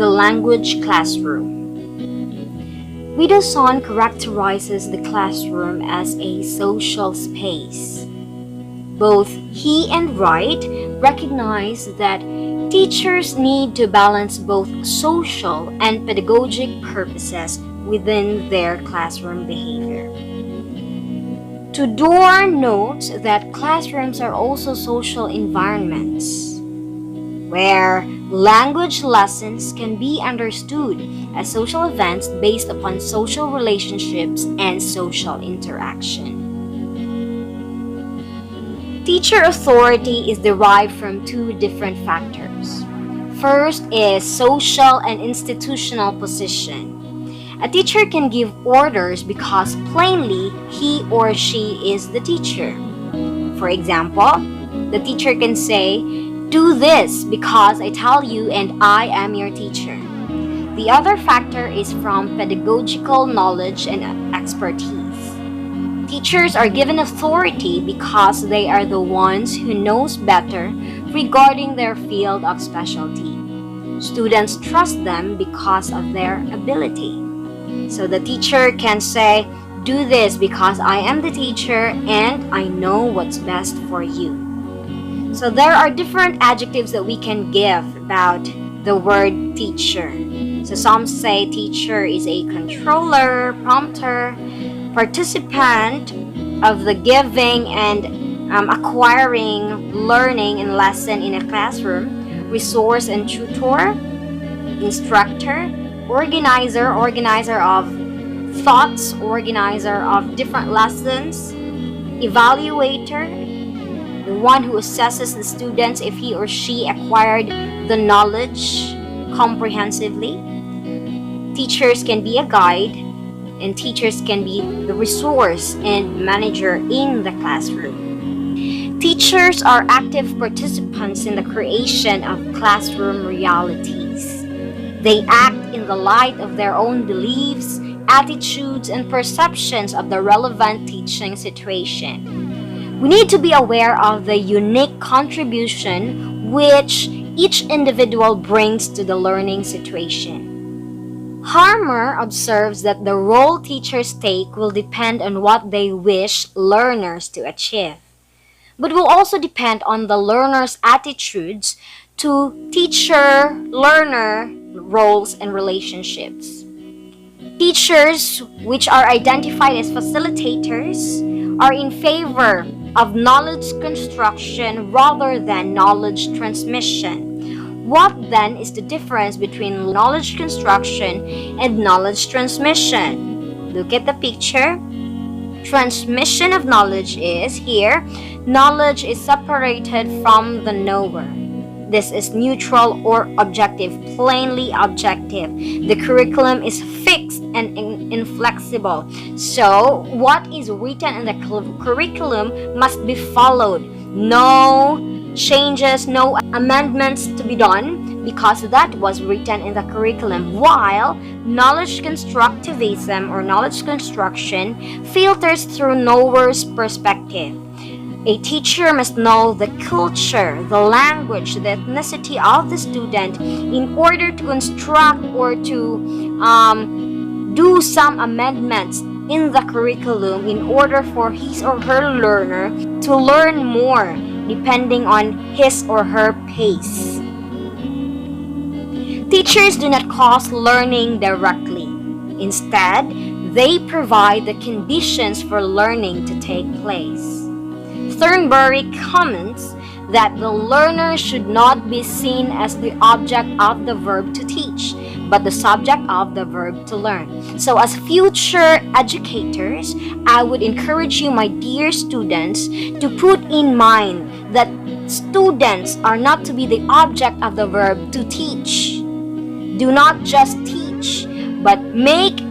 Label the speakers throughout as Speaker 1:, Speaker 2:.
Speaker 1: the language classroom. Widdowson characterizes the classroom as a social space. Both he and Wright recognize that teachers need to balance both social and pedagogic purposes within their classroom behavior. Tudor notes that classrooms are also social environments where language lessons can be understood as social events based upon social relationships and social interaction. Teacher authority is derived from two different factors. First is social and institutional position. A teacher can give orders because plainly he or she is the teacher. For example, the teacher can say, "Do this because I tell you and I am your teacher." The other factor is from pedagogical knowledge and expertise. Teachers are given authority because they are the ones who knows better regarding their field of specialty. Students trust them because of their ability. So the teacher can say, "Do this because I am the teacher and I know what's best for you." So there are different adjectives that we can give about the word teacher. So some say teacher is a controller, prompter, participant of the giving and acquiring learning and lesson in a classroom, resource and tutor, instructor, organizer of thoughts, organizer of different lessons, evaluator, the one who assesses the students if he or she acquired the knowledge comprehensively. Teachers can be a guide, and teachers can be the resource and manager in the classroom. Teachers are active participants in the creation of classroom realities. They act in the light of their own beliefs, attitudes, and perceptions of the relevant teaching situation. We need to be aware of the unique contribution which each individual brings to the learning situation. Harmer observes that the role teachers take will depend on what they wish learners to achieve, but will also depend on the learner's attitudes to teacher-learner roles and relationships. Teachers, which are identified as facilitators, are in favor of knowledge construction rather than knowledge transmission. What then is the difference between knowledge construction and knowledge transmission? Look at the picture. Transmission of knowledge is here. Knowledge is separated from the knower. This is neutral or objective, plainly objective. The curriculum is fixed and inflexible. So, what is written in the curriculum must be followed. No changes, no amendments to be done because that was written in the curriculum. While knowledge constructivism or knowledge construction filters through knower's perspective. A teacher must know the culture, the language, the ethnicity of the student in order to instruct or to do some amendments in the curriculum in order for his or her learner to learn more depending on his or her pace. Teachers do not cause learning directly. Instead, they provide the conditions for learning to take place. Thornbury comments that the learner should not be seen as the object of the verb to teach, but the subject of the verb to learn. So as future educators, I would encourage you, my dear students, to put in mind that students are not to be the object of the verb to teach. Do not just teach, but make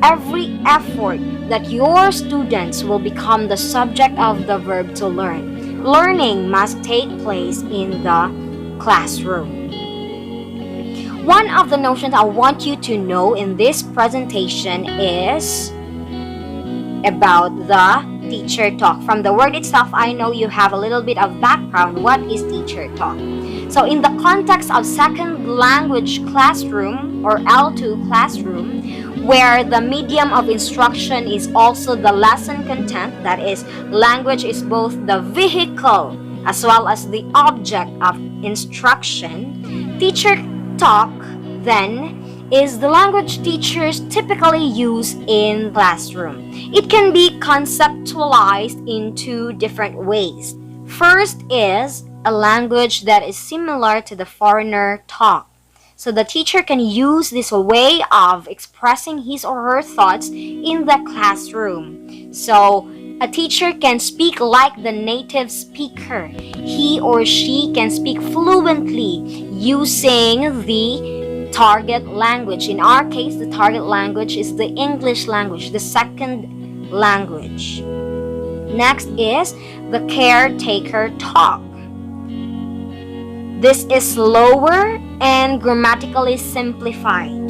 Speaker 1: every effort that your students will become the subject of the verb to learn. Learning must take place in the classroom. One of the notions I want you to know in this presentation is about the teacher talk. From the word itself, I know you have a little bit of background. What is teacher talk? So in the context of second language classroom or L2 classroom, where the medium of instruction is also the lesson content, that is, language is both the vehicle as well as the object of instruction, teacher talk then is the language teachers typically use in classroom. It can be conceptualized in two different ways. First is a language that is similar to the foreigner talk. So the teacher can use this way of expressing his or her thoughts in the classroom. So a teacher can speak like the native speaker. He or she can speak fluently using the target language. In our case, the target language is the English language, the second language. Next is the caretaker talk. This is slower and grammatically simplified,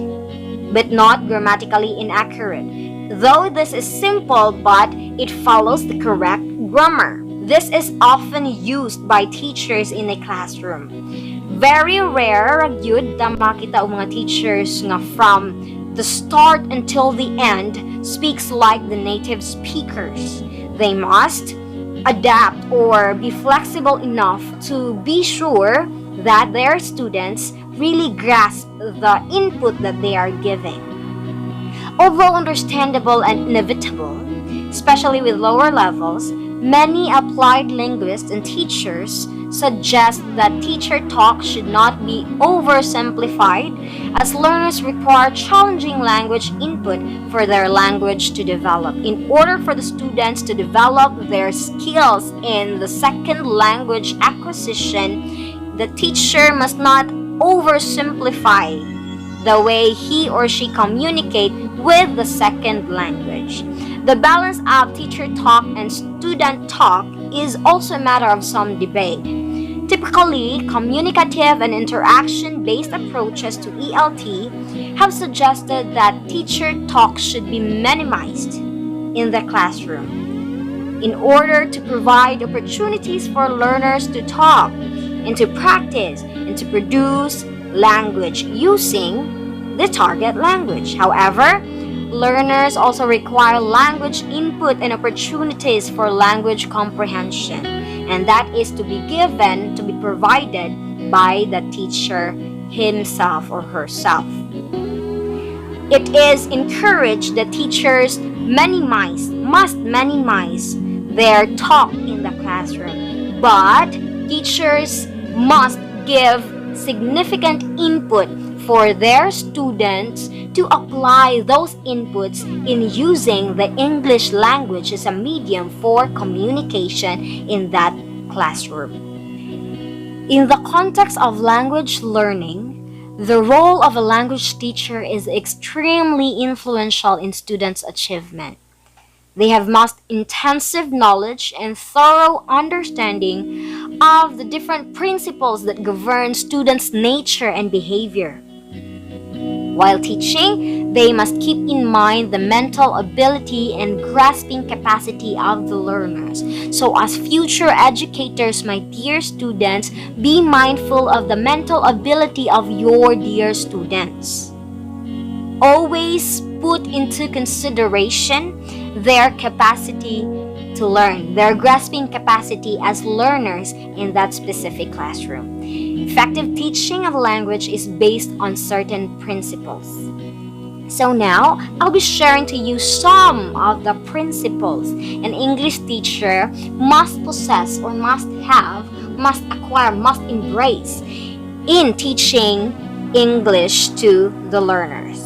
Speaker 1: but not grammatically inaccurate. Though this is simple, but it follows the correct grammar. This is often used by teachers in a classroom. Very rare yun na makita ang mga teachers nga from the start until the end speaks like the native speakers. They must adapt or be flexible enough to be sure that their students really grasp the input that they are giving. Although understandable and inevitable, especially with lower levels, many applied linguists and teachers suggest that teacher talk should not be oversimplified, as learners require challenging language input for their language to develop. In order for the students to develop their skills in the second language acquisition, the teacher must not oversimplify the way he or she communicate with the second language. The balance of teacher talk and student talk is also a matter of some debate. Typically, communicative and interaction-based approaches to ELT have suggested that teacher talk should be minimized in the classroom in order to provide opportunities for learners to talk and to practice and to produce language using the target language. However, learners also require language input and opportunities for language comprehension, and that is to be given, to be provided by the teacher himself or herself. It is encouraged that teachers must minimize their talk in the classroom, but teachers must give significant input for their students to apply those inputs in using the English language as a medium for communication in that classroom. In the context of language learning, the role of a language teacher is extremely influential in students' achievement. They have most intensive knowledge and thorough understanding of the different principles that govern students' nature and behavior. While teaching, they must keep in mind the mental ability and grasping capacity of the learners. So as future educators, my dear students, be mindful of the mental ability of your dear students. Always put into consideration their capacity to learn, their grasping capacity as learners in that specific classroom. Effective teaching of language is based on certain principles. So now, I'll be sharing to you some of the principles an English teacher must possess or must have, must acquire, must embrace in teaching English to the learners.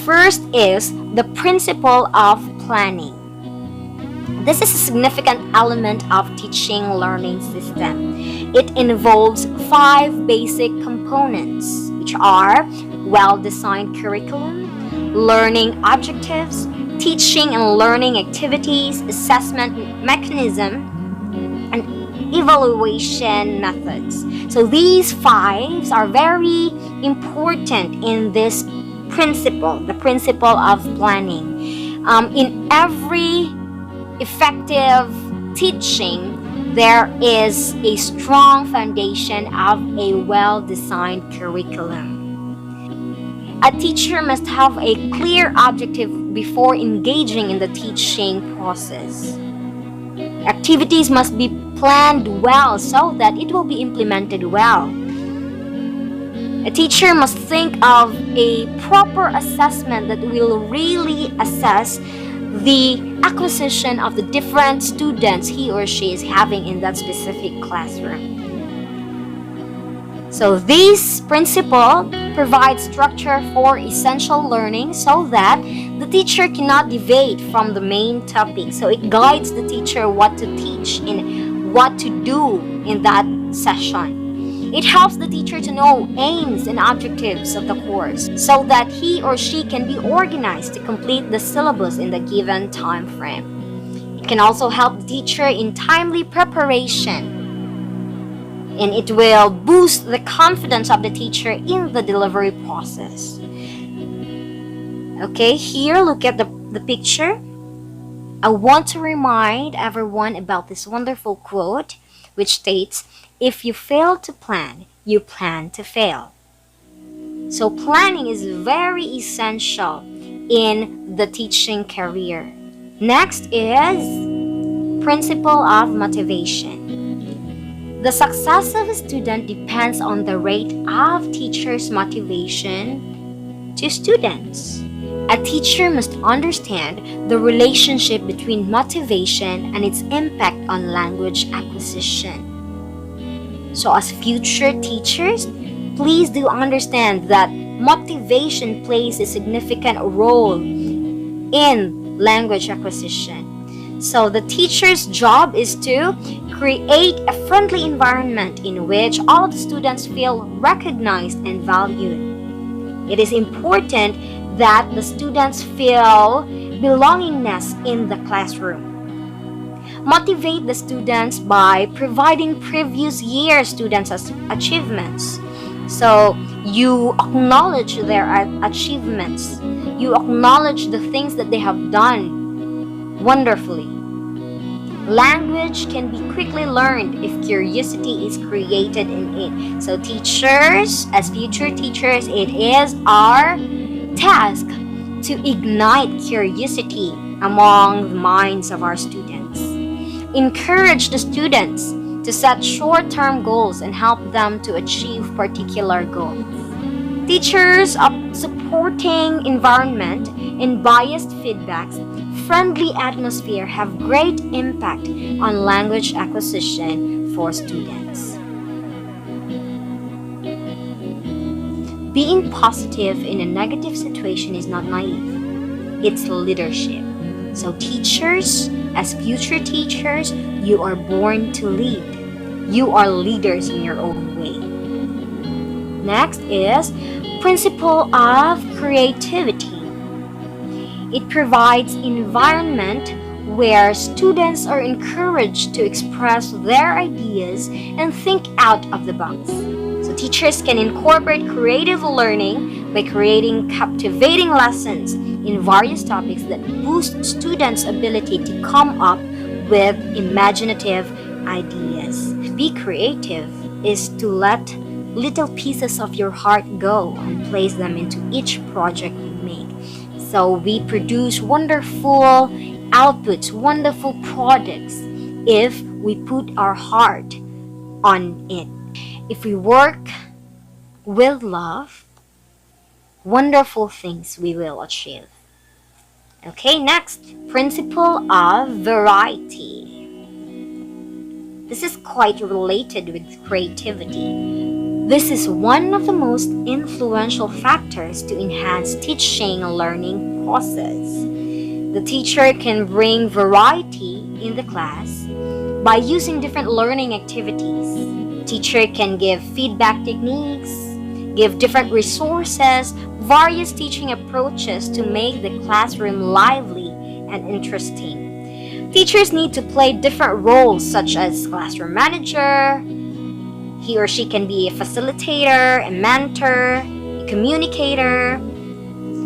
Speaker 1: First is the principle of planning. This is a significant element of teaching learning system. It involves 5 basic components, which are well-designed curriculum, learning objectives, teaching and learning activities, assessment mechanism, and evaluation methods. So these 5 are very important in this principle, the principle of planning. In every effective teaching, there is a strong foundation of a well-designed curriculum. A teacher must have a clear objective before engaging in the teaching process. Activities must be planned well so that it will be implemented well. A teacher must think of a proper assessment that will really assess the acquisition of the different students he or she is having in that specific classroom. So this principle provides structure for essential learning so that the teacher cannot deviate from the main topic. So it guides the teacher what to teach and what to do in that session. It helps the teacher to know aims and objectives of the course so that he or she can be organized to complete the syllabus in the given time frame. It can also help the teacher in timely preparation, and it will boost the confidence of the teacher in the delivery process. Okay, here look at the picture. I want to remind everyone about this wonderful quote which states, "If you fail to plan, you plan to fail." So planning is very essential in the teaching career. Next is principle of motivation. The success of a student depends on the rate of teachers' motivation to students. A teacher must understand the relationship between motivation and its impact on language acquisition. So as future teachers, please do understand that motivation plays a significant role in language acquisition. So the teacher's job is to create a friendly environment in which all the students feel recognized and valued. It is important that the students feel belongingness in the classroom. Motivate the students by providing previous year students' achievements. So you acknowledge their achievements. You acknowledge the things that they have done wonderfully. Language can be quickly learned if curiosity is created in it. So teachers, as future teachers, it is our task to ignite curiosity among the minds of our students. Encourage the students to set short-term goals and help them to achieve particular goals. Teachers of supporting environment and biased feedbacks, friendly atmosphere have great impact on language acquisition for students. Being positive in a negative situation is not naive. It's leadership. So teachers, as future teachers, you are born to lead. You are leaders in your own way. Next is principle of creativity. It provides environment where students are encouraged to express their ideas and think out of the box. So teachers can incorporate creative learning by creating captivating lessons in various topics that boost students' ability to come up with imaginative ideas. To be creative is to let little pieces of your heart go and place them into each project you make. So we produce wonderful outputs, wonderful products if we put our heart on it. If we work with love, wonderful things we will achieve. Okay, next, principle of variety. This is quite related with creativity. This is one of the most influential factors to enhance teaching and learning process. The teacher can bring variety in the class by using different learning activities. Teacher can give feedback techniques, give different resources, various teaching approaches to make the classroom lively and interesting. Teachers need to play different roles such as classroom manager. He or she can be a facilitator, a mentor, a communicator,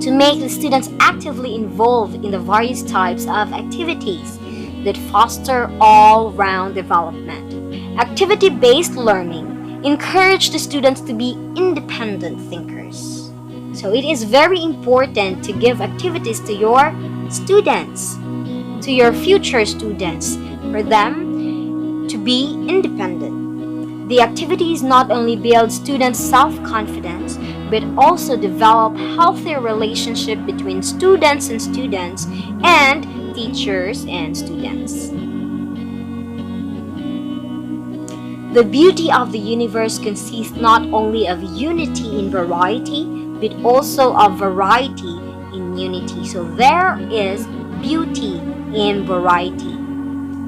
Speaker 1: to make the students actively involved in the various types of activities. that foster all-round development. Activity-based learning encourages the students to be independent thinkers. So it is very important to give activities to your students, to your future students, for them to be independent. The activities not only build students' self-confidence, but also develop healthier relationship between students and teachers and students. The beauty of the universe consists not only of unity in variety, but also of variety in unity. So there is beauty in variety.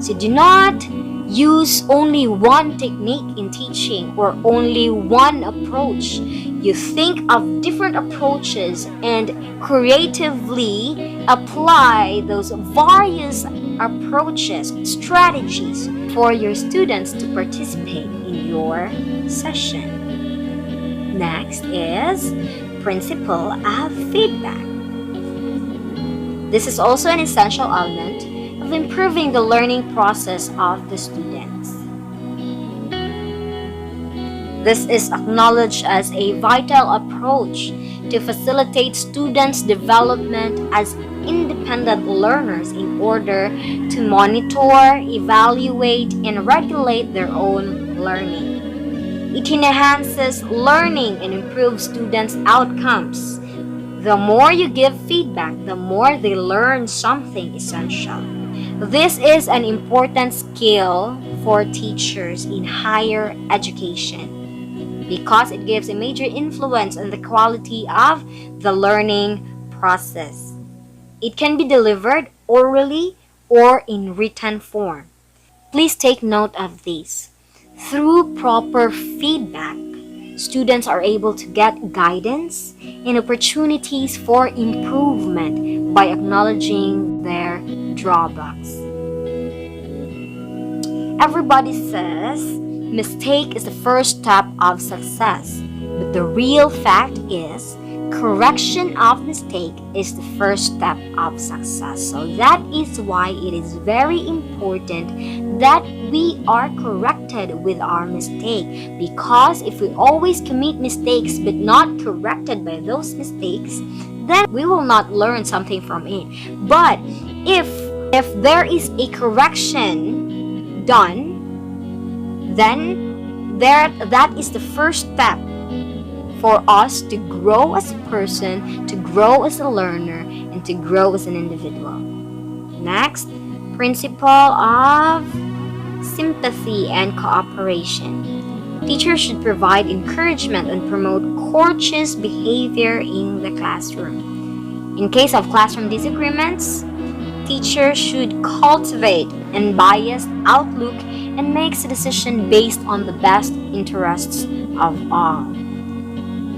Speaker 1: So do not use only one technique in teaching or only one approach. You think of different approaches and creatively apply those various approaches, strategies for your students to participate in your session. Next is principle of feedback. This is also an essential element of improving the learning process of the students. This is acknowledged as a vital approach to facilitate students' development as independent learners in order to monitor, evaluate, and regulate their own learning. It enhances learning and improves students' outcomes. The more you give feedback, the more they learn something essential. This is an important skill for teachers in higher education because it gives a major influence on the quality of the learning process. It can be delivered orally or in written form. Please take note of this. Through proper feedback, students are able to get guidance and opportunities for improvement by acknowledging their drawbacks. Everybody says mistake is the first step of success, but the real fact is correction of mistake is the first step of success. So that is why it is very important that we are corrected with our mistake, because if we always commit mistakes but not corrected by those mistakes, then we will not learn something from it. But if there is a correction done, then that is the first step for us to grow as a person, to grow as a learner, and to grow as an individual. Next, principle of sympathy and cooperation. Teachers should provide encouragement and promote courteous behavior in the classroom. In case of classroom disagreements, teachers should cultivate an unbiased outlook and make a decision based on the best interests of all.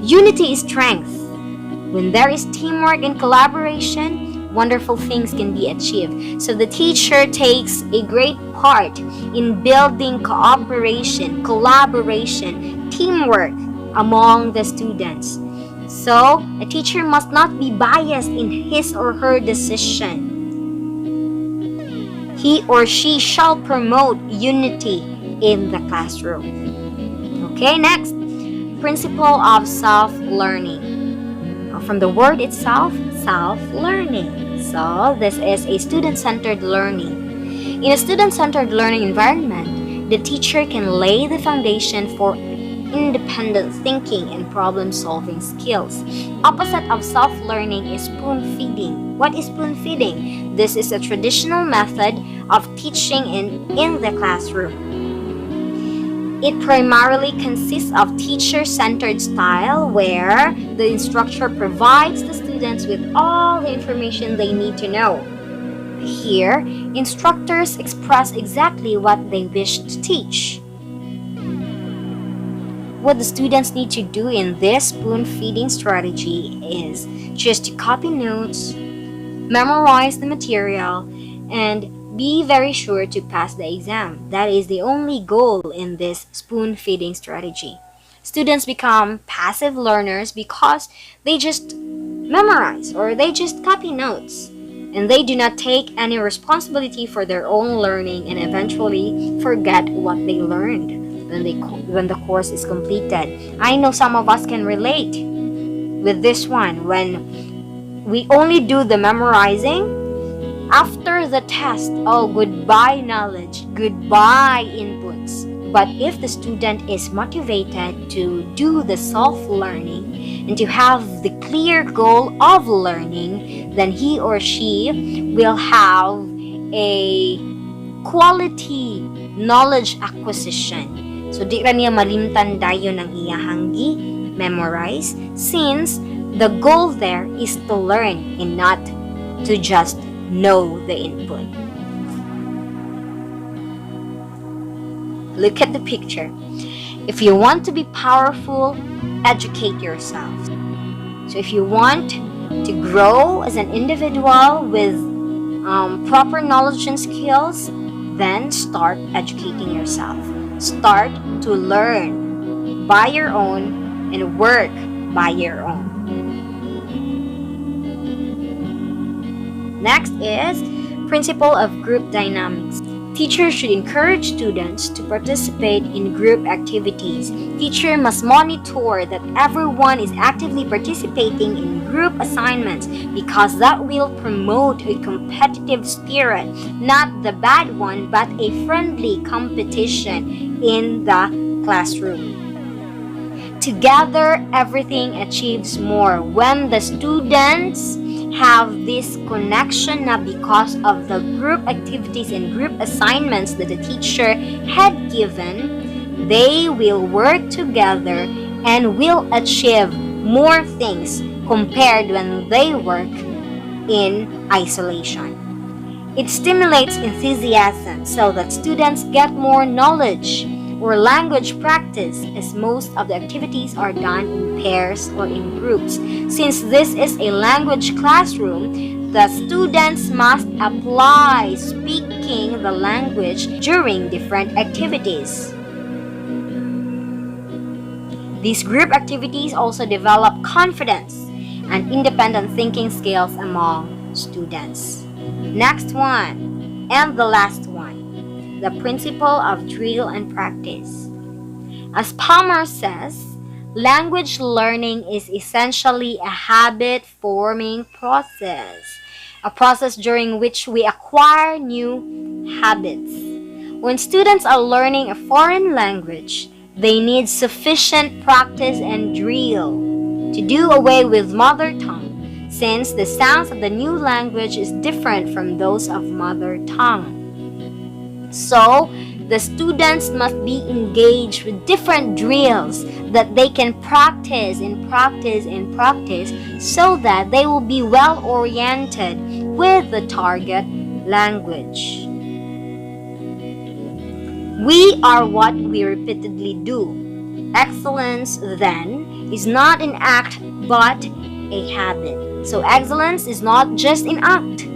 Speaker 1: Unity is strength. When there is teamwork and collaboration, wonderful things can be achieved. So the teacher takes a great part in building cooperation, collaboration, teamwork among the students. So a teacher must not be biased in his or her decision. He or she shall promote unity in the classroom. Okay, next. Principle of self-learning. From the word itself, self-learning. So this is a student-centered learning. In a student-centered learning environment, the teacher can lay the foundation for independent thinking and problem-solving skills. Opposite of self-learning is spoon-feeding. What is spoon-feeding? This is a traditional method of teaching in the classroom. It primarily consists of teacher-centered style where the instructor provides the students with all the information they need to know. Here, instructors express exactly what they wish to teach. What the students need to do in this spoon-feeding strategy is just to copy notes, memorize the material, and be very sure to pass the exam. That is the only goal in this spoon-feeding strategy. Students become passive learners because they just memorize or they just copy notes. and they do not take any responsibility for their own learning and eventually forget what they learned when the course is completed. I know some of us can relate with this one. When we only do the memorizing, after the test, oh, goodbye knowledge, goodbye inputs. But if the student is motivated to do the self-learning and to have the clear goal of learning, then he or she will have a quality knowledge acquisition. So di ra niya malimtan dayon ng iyahang memorize, since the goal there is to learn and not to just know the input. Look at the picture. If you want to be powerful, educate yourself. So if you want to grow as an individual with proper knowledge and skills, then start educating yourself. Start to learn by your own and work by your own. Next is principle of group dynamics. Teachers should encourage students to participate in group activities. Teacher must monitor that everyone is actively participating in group assignments because that will promote a competitive spirit, not the bad one, but a friendly competition in the classroom. Together, everything achieves more when the students have this connection na because of the group activities and group assignments that the teacher had given. They will work together and will achieve more things compared when they work in isolation. It stimulates enthusiasm so that students get more knowledge or language practice, as most of the activities are done in pairs or in groups. Since this is a language classroom, the students must apply speaking the language during different activities. These group activities also develop confidence and independent thinking skills among students. Next one, and the last one, the principle of drill and practice. As Palmer says, language learning is essentially a habit-forming process, a process during which we acquire new habits. When students are learning a foreign language, they need sufficient practice and drill to do away with mother tongue, since the sounds of the new language is different from those of mother tongue. So, the students must be engaged with different drills that they can practice and practice and practice so that they will be well oriented with the target language. We are what we repeatedly do. Excellence, then, is not an act but a habit. So excellence is not just an act,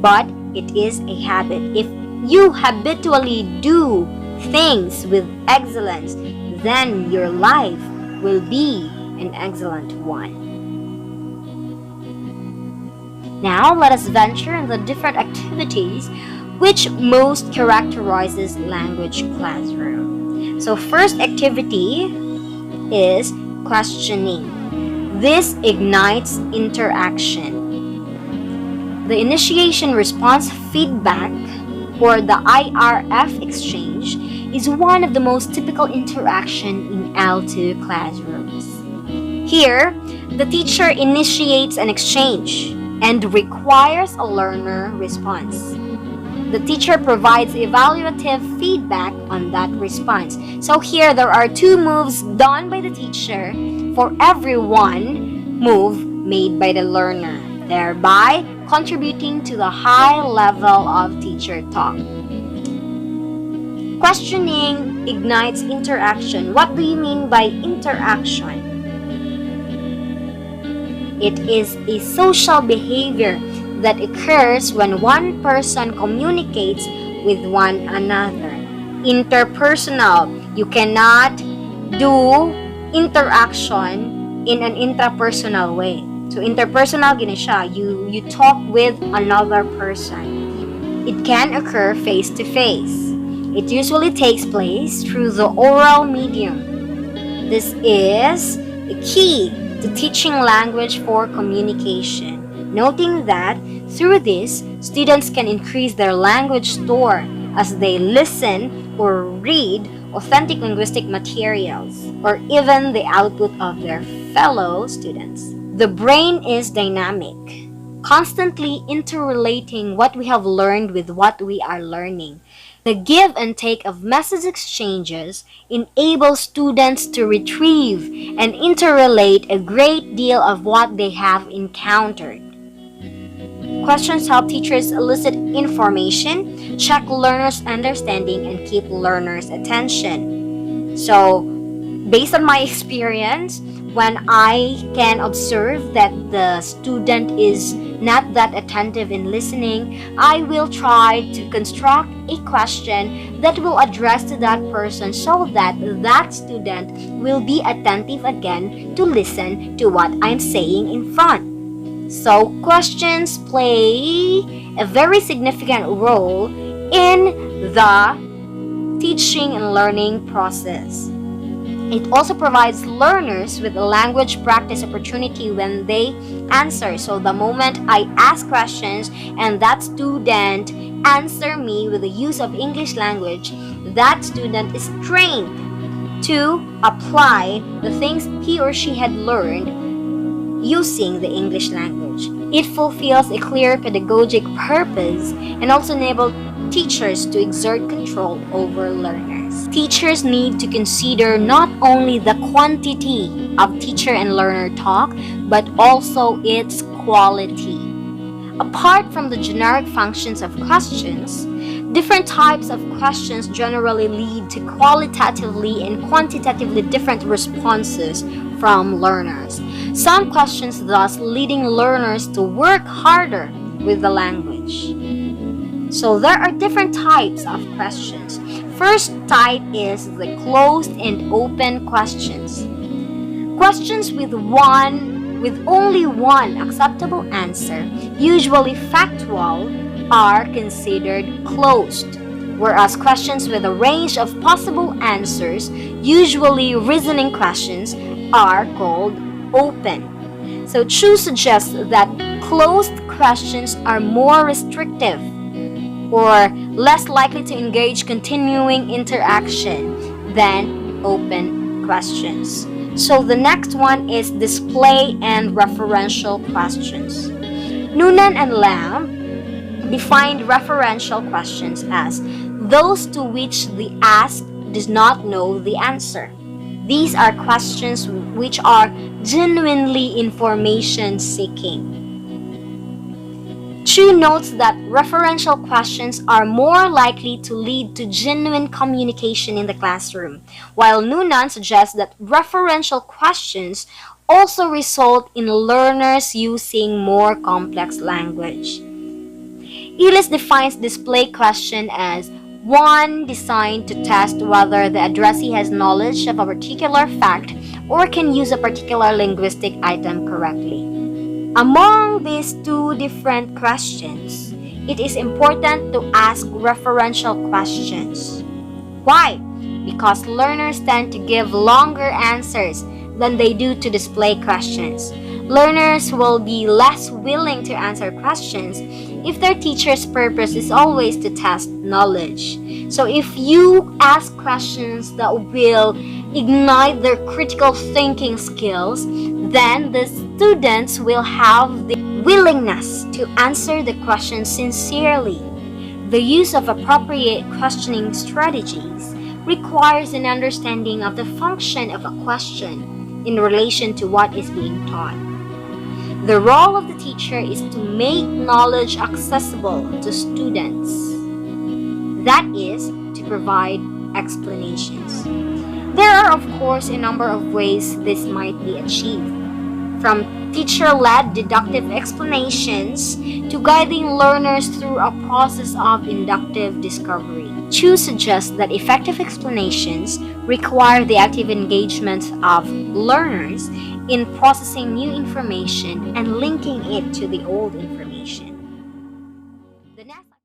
Speaker 1: but it is a habit. If you habitually do things with excellence, then your life will be an excellent one. Now, let us venture in the different activities which most characterizes language classroom. So, first activity is questioning. This ignites interaction. The initiation response feedback, or the IRF exchange, is one of the most typical interaction in L2 classrooms. Here, the teacher initiates an exchange and requires a learner response. The teacher provides evaluative feedback on that response. So here, there are 2 moves done by the teacher for every one move made by the learner, thereby contributing to the high level of teacher talk. Questioning ignites interaction. What do you mean by interaction? It is a social behavior that occurs when one person communicates with one another. Interpersonal. You cannot do interaction in an intrapersonal way. So interpersonal gini siya. You talk with another person. It can occur face to face. It usually takes place through the oral medium. This is the key to teaching language for communication. Noting that through this, students can increase their language store as they listen or read authentic linguistic materials, or even the output of their fellow students. The brain is dynamic, constantly interrelating what we have learned with what we are learning. The give and take of message exchanges enables students to retrieve and interrelate a great deal of what they have encountered. Questions help teachers elicit information, check learners' understanding, and keep learners' attention. So, based on my experience, when I can observe that the student is not that attentive in listening, I will try to construct a question that will address to that person so that that student will be attentive again to listen to what I'm saying in front. So questions play a very significant role in the teaching and learning process. It also provides learners with a language practice opportunity when they answer. So the moment I ask questions and that student answer me with the use of English language, that student is trained to apply the things he or she had learned using the English language. It fulfills a clear pedagogic purpose and also enables teachers to exert control over learners. Teachers need to consider not only the quantity of teacher and learner talk, but also its quality. Apart from the generic functions of questions, different types of questions generally lead to qualitatively and quantitatively different responses from learners. Some questions thus leading learners to work harder with the language. So there are different types of questions. First type is the closed and open questions. Questions with only one acceptable answer, usually factual, are considered closed, whereas questions with a range of possible answers, usually reasoning questions, are called open. So Chu suggests that closed questions are more restrictive or less likely to engage continuing interaction than open questions. So the next one is display and referential questions. Noonan and Lamb defined referential questions as those to which the asked does not know the answer. These are questions which are genuinely information seeking. Chu notes that referential questions are more likely to lead to genuine communication in the classroom, while Noonan suggests that referential questions also result in learners using more complex language. Ellis defines display question as one designed to test whether the addressee has knowledge of a particular fact or can use a particular linguistic item correctly. Among these two different questions, it is important to ask referential questions. Why? Because learners tend to give longer answers than they do to display questions. Learners will be less willing to answer questions if their teacher's purpose is always to test knowledge. So if you ask questions that will ignite their critical thinking skills, then the students will have the willingness to answer the question sincerely. The use of appropriate questioning strategies requires an understanding of the function of a question in relation to what is being taught. The role of the teacher is to make knowledge accessible to students. That is, to provide explanations. There are, of course, a number of ways this might be achieved, from teacher-led deductive explanations, to guiding learners through a process of inductive discovery. Chu suggests that effective explanations require the active engagement of learners in processing new information and linking it to the old information. The next